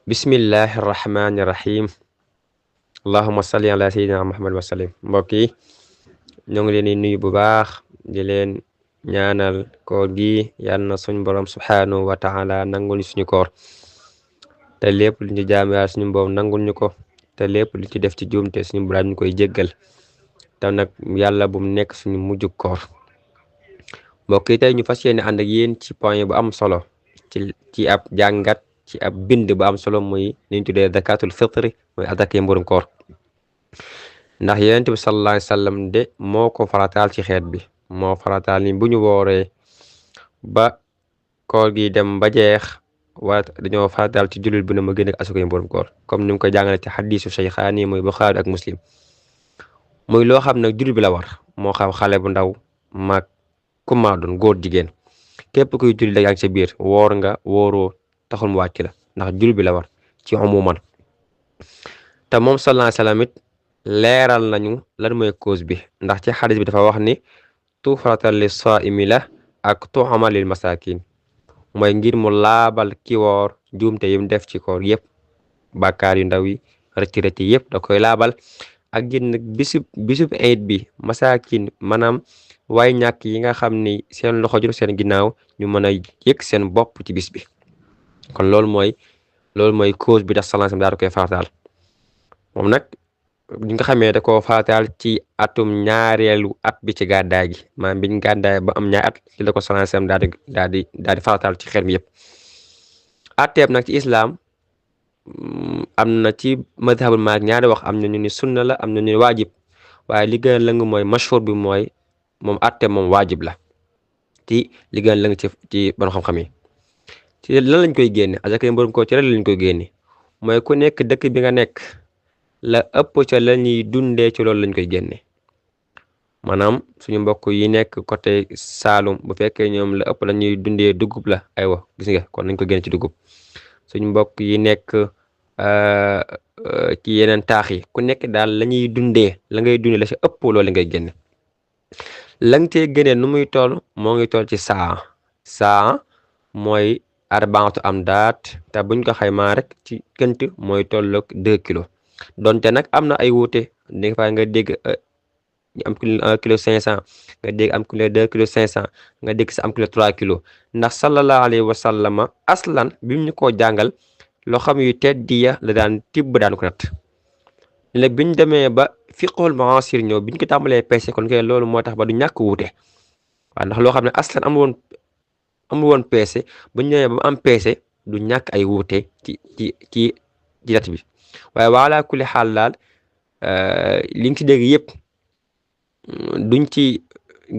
bismillahi rahmaani rahim allahuma salli ala sayyidina muhammad wa sallim. mbokk yi ñoo ngi leen di nuyu bu baax di leen ñaanal koor gi yal na suñ borom subhanahu wa taala nangul ñu suñu koor te lépp lu ñu jaam yaa suñu borom nangul ñu ko te lépp lu ci def ci juumte suñu borom ñu koy jéggal te nag yàlla bu mu nekk suñu mujjug koor. mbokk yi tey ñu fas yéene ànd ak yéen ci point bu am solo ci ab jàngat ci ab bind bu am solo muy li ñu tuddee zakatul fitri muy azakay mburum koor. ndax yonent bi sallallahu alayhi wasallam de moo ko farataal ci xeet bi moo farataal ni bu ñu wooree ba koor gi dem ba jeex wala dañoo farataal ci jullit bu ne ma génne asakay mburum koor comme ni mu ko jàngale ci xadiisu Shaykhaani muy Buxaari ak Muslim. muy loo xam nag jullit bi la war moo xam xale bu ndaw mag ku maa doon góor jigéen képp kuy jullit da yaa ngi sa biir woor nga wóoroo taxul mu wàcc la ndax jullit bi la war ci umuman. te moom sallallahu alayhi wasallam it leeral nañu lan mooy cause bi ndax ci xadis bi dafa wax ni tuufratal li saa'imi la ak tu'amal lil masakin mooy ngir mu laabal ki woor juumte yim def ci koor yëpp bàkkaar yu ndaw yi rëcc yëpp da koy laabal ak ngir nag bisub ayit bi masakin maanaam waaye ñàkk yi nga xam ni seen loxo jot seen ginnaaw ñu mën a yëg seen bopp ci bis bi. kon loolu mooy cause bi tax sallallahu alayhi wasallam daal koy farataal moom nag bi nga xamee da koo farataal ci atum ñaareelu at bi ci gàddaay gi maanaam biñ gàddaay ba am ñaari at ci la ko sallallahu alayhi wasallam daal di farataal ci xel mi yëpp. atteeb nag ci islam am na ci madhabul maalik ñaari wax am na ñu ni sunna la am na ñu ni waajib waaye li gën a lëng mooy mashhur bi mooy moom atteeb moom waajib la ci li gën a lëng ci ban xam-xam yi. ci lan lañ koy génne azakay mburum koor ci lan lañ koy génne mooy ku nekk dëkk bi nga nekk la ëpp ca la ñuy dundee ci loolu lañ koy génne maanaam suñu mbokk yi nekk côté Saalum bu fekkee ñoom la ëpp la ñuy dundee dugub la aywa gis nga kon nañ ko génne ci dugub. suñu mbokk yi nekk ci yeneen taax yi ku nekk daal la ñuy dundee la ngay dundee la ci ëpp loolu ngay génne. la nga cee génnee nu muy toll moo ngi toll ci saa mooy arbaatu am daat te buñ ko xaymaa rek ci kënt mooy tolloog 2 kilos donte nag am na ay wuute des fois nga dégg am kilo 1 kilo 500 nga dégg am kilo 2 kilo 500 nga dégg sa am kilo 3 kilos ndax sallallahu alayhi wa sallama aslan bi mu ñu koo jàngal loo xam yu teddiya la daan tibb daan ko nat léegi biñ demee ba fiqhul mu'asir ñëw biñ ko tàmbalee peese kon kay loolu moo tax ba du ñàkk wuute waaw ndax loo xam ne aslan amul woon peese bu ñu ñëwee ba am peese du ñàkk ay wuute ci dat bi waaye wala kulli xaal daal li nga ci dégg yëpp duñ ci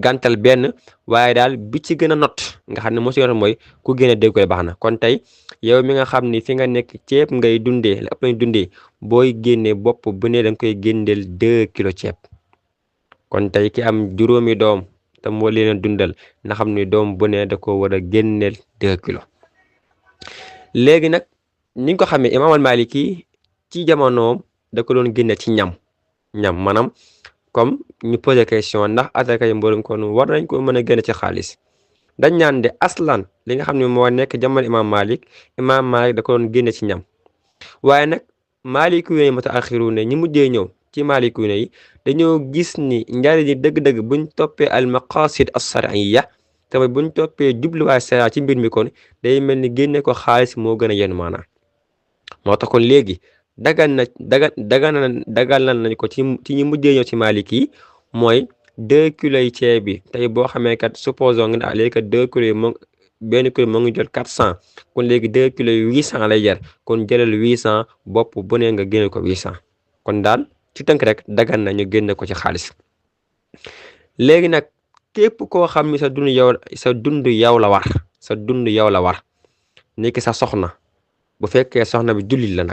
gàntal benn waaye daal bi ci gën a not nga xam ne moo si yoon mooy ku gën a dégg koy baax na. kon tey yow mi nga xam ni fi nga nekk ceeb ngay dundee la ëpp lañ dundee booy génnee bopp bu ne da nga koy génneel 2 kilos ceeb. kon tey ki am juróomi doom te moo leen a dundal na xam ni doom bu ne da ko war a génneel 2 kilos. léegi nag ni nga ko xamee imaam al-Maliki ci jamonoom da ko doon génne ci ñam maanaam comme ñu posé question ndax azakay mburum koor war nañ ko mën a génne ci xaalis dañ ñaan de aslan li nga xam ne moo nekk jamono imaam Malik da ko doon génne ci ñam waaye nag Maliki yu ne mutaaxiru ne ñi mujjee ñëw ci Maliki yu ne yi dañoo gis ni njariñ dëgg-dëgg buñ toppee al maqasid as-shar'iyya tamit buñ toppee jubluwaay sariya ci mbir mi kon day mel ni génne ko xaalis moo gën a yenn maanaam moo tax kon léegi dagal nañ ko ci ñi mujjee ñëw ci Maliki yi mooy 2 kilos yi ceeb bi tey boo xamee kat supposons nga ne léegi kat 2 kilos yi moom benn kilo moo ngi jot 400 kon léegi 2 kilos yi 800 lay jar kon jëlal 800 bopp bu ne nga génne ko 800 kon daal ci tënk rek dagan na ñu génne ko ci xaalis. léegi nag képp koo xam ni sa dund yow la war nekk sa soxna bu fekkee soxna bi jullit la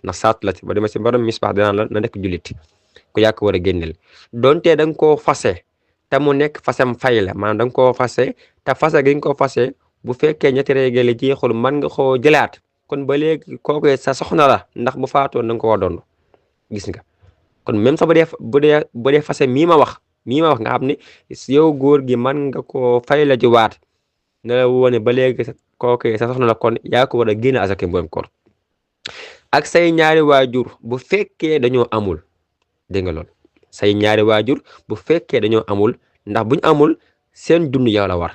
ndax saat la ba demee si borom misbaax dinaan la na nekk jullit ku yàq war a génneel donte da nga koo fase te mu nekk fasem fay la maanaam da nga koo fase te fase gi nga ko fase bu fekkee ñetti réegale jeexul mën nga koo jëlaat kon ba léegi kooku sa soxna la ndax bu faatoon da nga koo doon gis nga kon même sax bu dee fase mii ma wax nga xam ne yow góor gi mën nga koo fay la jiwaat ne la woone ba léegi kooku sa soxna la kon yaa ko war a génne azakay mburum koor ak say ñaari waajur bu fekkee dañoo amul dégg nga lool say ñaari waajur bu fekkee dañoo amul ndax buñ amul seen dund yow la war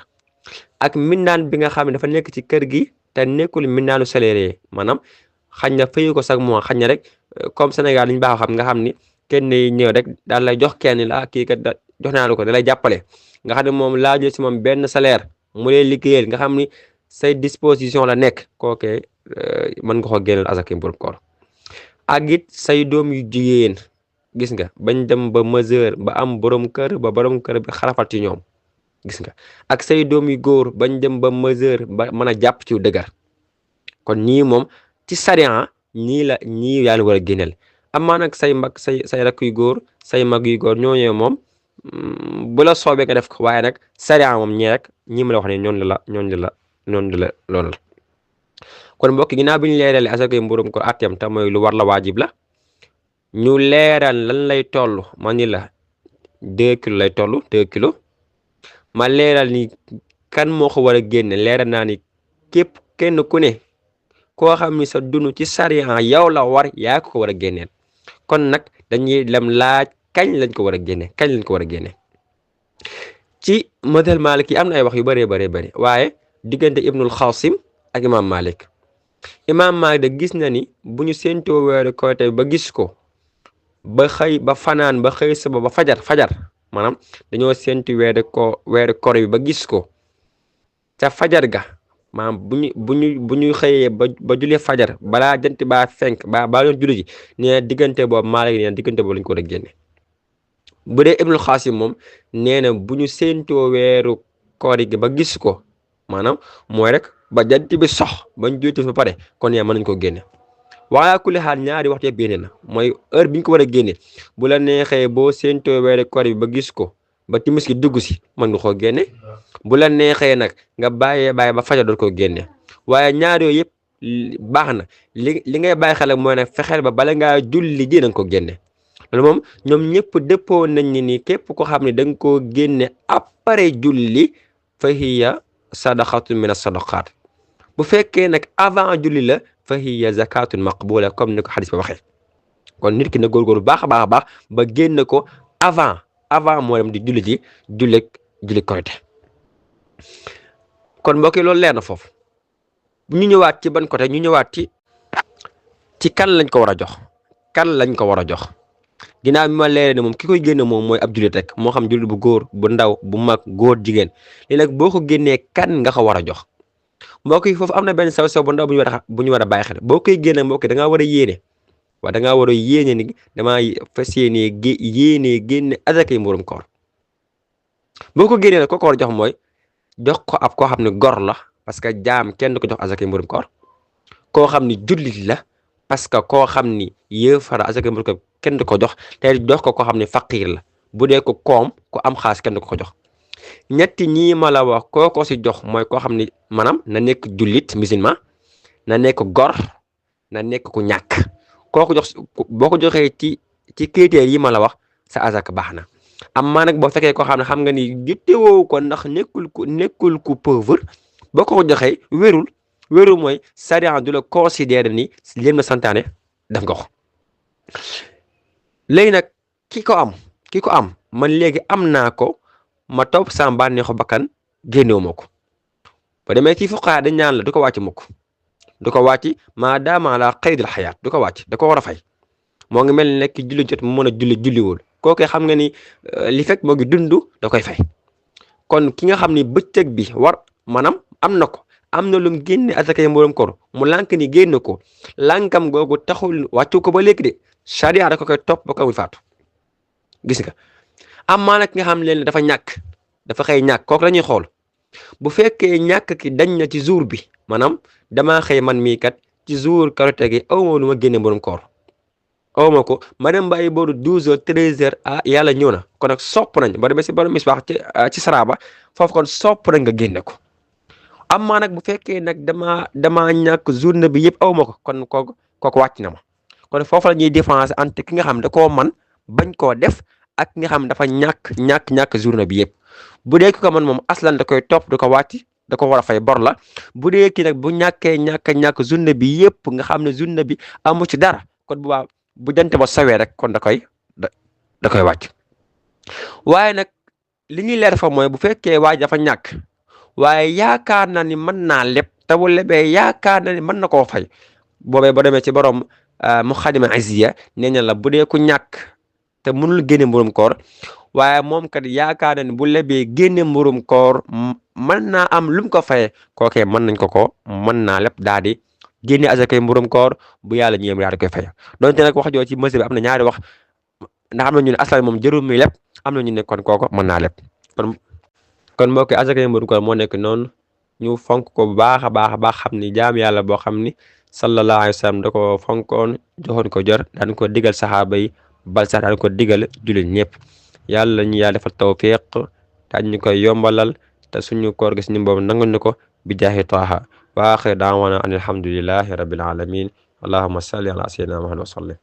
ak mindaan bi nga xam ne dafa nekk ci kër gi te nekkul mindaanu salarié maanaam xañ na fayu ko sax mois xañ na rek comme Sénégal li ñu baax xam nga xam ni kenn ñëw rek daal lay jox kenn la kii kat jox naa la ko da lay jàppale nga xam ne moom laajul si moom benn salaire mu lay liggéeyal nga xam ni say disposition la nekk kookee mën nga ko génneel asaka borom koor ak it say doom yu jigéen gis nga bañ dem ba majeur ba am borom kër ba borom kër bi xarafal ci ñoom gis nga ak say doom yu góor bañ dem ba majeur ba mën a jàpp ci dëgër kon ñii moom ci sariya ñii yaa war a génneel amaa nag say mag say rakk yu góor say mag yu góor ñooñu moom bu la soobee nga def ko waaye nag sariya moom ñii rek ñi ma la wax ne ñoon la loolu la kon mbokk ginnaaw bi ñu leerale asaka mburum ko atteem te mooy lu war la waajib la ñu leeral lan lay toll ma ni la 2 kilos lay toll 2 kilos ma leeral ni kan moo ko war a génne leeral naa ni képp kenn ku ne koo xam ni sa dund ci sariya yow la war yaa ko war a génneel kon nag dañuy dem laaj kañ lañ ko war a génne ci madhab Malik yi am na ay wax yu bëree bëri waaye diggante Ibnul Xaasim ak Imam Malik da gis na ni bu ñu séentoo weeru Korite ba gis ko ba xëy ba fanaan ba xëy suba ba fajar maanaam dañoo séentu weeru koor bi ba gis ko ca fajar ga maanaam bu ñu xëyee ba julee fajar balaa jant baa fenk ba yoon julli ji nee diggante boobu Maalik nee diggante boobu lañ ko war a génne bu dee Ibnul Xaasim moom nee na bu ñu séentoo weeru koor gi ba gis ko maanaam mooy rek ba jant bi sox bañ juuti ba pare kon yaa mën nañ ko génne waaye kulli xaal ñaari waxtu yëpp génne na mooy heure bi ñu ko war a génne bu la neexee boo séentoo weeru koor bi ba gis ko ba timis gi dugg si mën nga koo génne bu la neexee nag nga bàyyi ba fajar doon ko génne waaye ñaar yooyu yëpp baax na li ngay bàyyi xel mooy nag fexeel ba bala ngaa julli ji na nga ko génne loolu moom ñoom ñëpp dëppoo nañ ni képp ko xam ne da nga koo génne après julli fa hiya sadaqatun min as-sadaqaat bu fekkee nag avant julli la fa hiya zakatun maqbula comme ni ko xadis ba waxee kon nit ki na góorgóorlu baax a baax ba génn ko avant moo dem di julli Korite kon mbokk yi loolu leer na foofu ñu ñëwaat ci ban côté ñu ñëwaat ci kan lañ ko war a jox ginnaaw bi ma leeree ne moom ki koy génne moom mooy ab jullit rek moo xam jullit bu góor bu ndaw bu mag góor jigéen li nag boo ko génnee kan nga ko war a jox mbokk yi foofu am na benn sew bu ndaw bu ñu war a bàyyi xel boo koy génne mbokk yi da ngaa war a yéene waaw da ngaa war a yéene ni damaa fas yéenee génne azakay mburum koor boo ko génnee nag ko war a jox mooy jox ko ab koo xam ne gor la parce que jaam kenn du ko jox azakay mburum koor koo xam ni jullit la parce que koo xam ni yéefara azakay mburum koor kenn du ko jox te jox ko koo xam ne faqiir la bu dee ko koom ku am xaas kenn du ko jox ñetti ñii ma la wax koo si jox mooy koo xam ni maanaam na nekk jullit musulman na nekk gor na nekk ku ñàkk kooku jox boo ko joxee ci critères yi ma la wax sa azaka baax na amma nag boo fekkee koo xam ne xam nga ni jittewoo ko ndax nekkul ku pauvre boo ko joxee wérul mooy sariya du la considérer ni leen na santaane def nga ko léegi nag ki ko am man léegi am naa ko ma topp sama bànneexu bakkan génnewu ma ko ba demee ci fuqahaa dañ ñaan la du ko wàcc mukk du ko wàcc maa daama ala qaydil xayaat du ko wàcc da ko war a fay moo ngi mel ni nekk julli jot mu mën a julliwul kooku xam nga ni li fekk moo ngi dund da koy fay kon ki nga xam ni bëccëg bi war maanaam am na lu mu génne asakay mburum koor mu lànk ni génn ko lànkam googu taxul wàccu ko ba léegi de charia da ko koy topp ba ko muy faatu gis nga am maa nag nga xam leen dafa xëy ñàkk kooku la ñuy xool bu fekkee ñàkk ki dañ na ci jour bi maanaam damaa xëy man mii kat ci jour Korite gi aw ma lu ma génne mburum koor aw ma ko ma dem bàyyi booru 12h 13h yàlla ñëw na kon nag sopp nañ ba demee si borom misbaax ci saraba foofu kon sopp nañ nga génne ko am maa nag bu fekkee nag damaa ñàkk journée bi yëpp aw ma ko kon kooku wàcc na ma kon foofu la ñuy différence entre ki nga xam da koo man bañ koo def ak ki nga xam dafa ñàkk journée bi yëpp bu dee ko man moom aslan da koy topp du ko wàcc da ko war a fay bor la. bu dee kii nag bu ñàkk journée bi yëpp nga xam ne journée bi amu ci dara kon bu baax bu jant ba sawee rek kon da koy wàcc. waaye nag li ñuy leer fa mooy bu fekkee waaj dafa ñàkk waaye yaakaar na ni mën naa leb te bu lebee yaakaar na ni mën na koo fay boobee ba demee ci borom Muqaddima Izziya nee na la bu dee ku ñàkk te mënul génne mburum koor waaye moom kat yaakaar na ni bu lebee génne mburum koor mën naa am lu mu ko fayee kookee mën nañ ko mën naa leb daal di génne asakay mburum koor bu yàlla ñëwee mu daal di koy fay donte nag wax joo ci mësi bi am na ñaari wax ndax am na ñu ne asal moom jërul muy leb am na ñu ne kon kooko mën naa leb kon mbokk asakay mburum koor moo nekk noonu ñu fonk ko bu baax a baax xam ni jaam yàlla boo xam ni sallallahu alayhi wa sallam da ko fonkoon joxoon ko jor daan ko digal saxaaba yi bal sax daan ko digal jullit ñëpp yàlla ñu yàlla defal tawfiq daan ñu koy yombalal te suñu koor gis ni boobu nangu ñu ko bi jaahi taaha wa axir daawana an alhamdulillahi rabbil alamin allahumma salli ala sayyidina muhammad wa sallim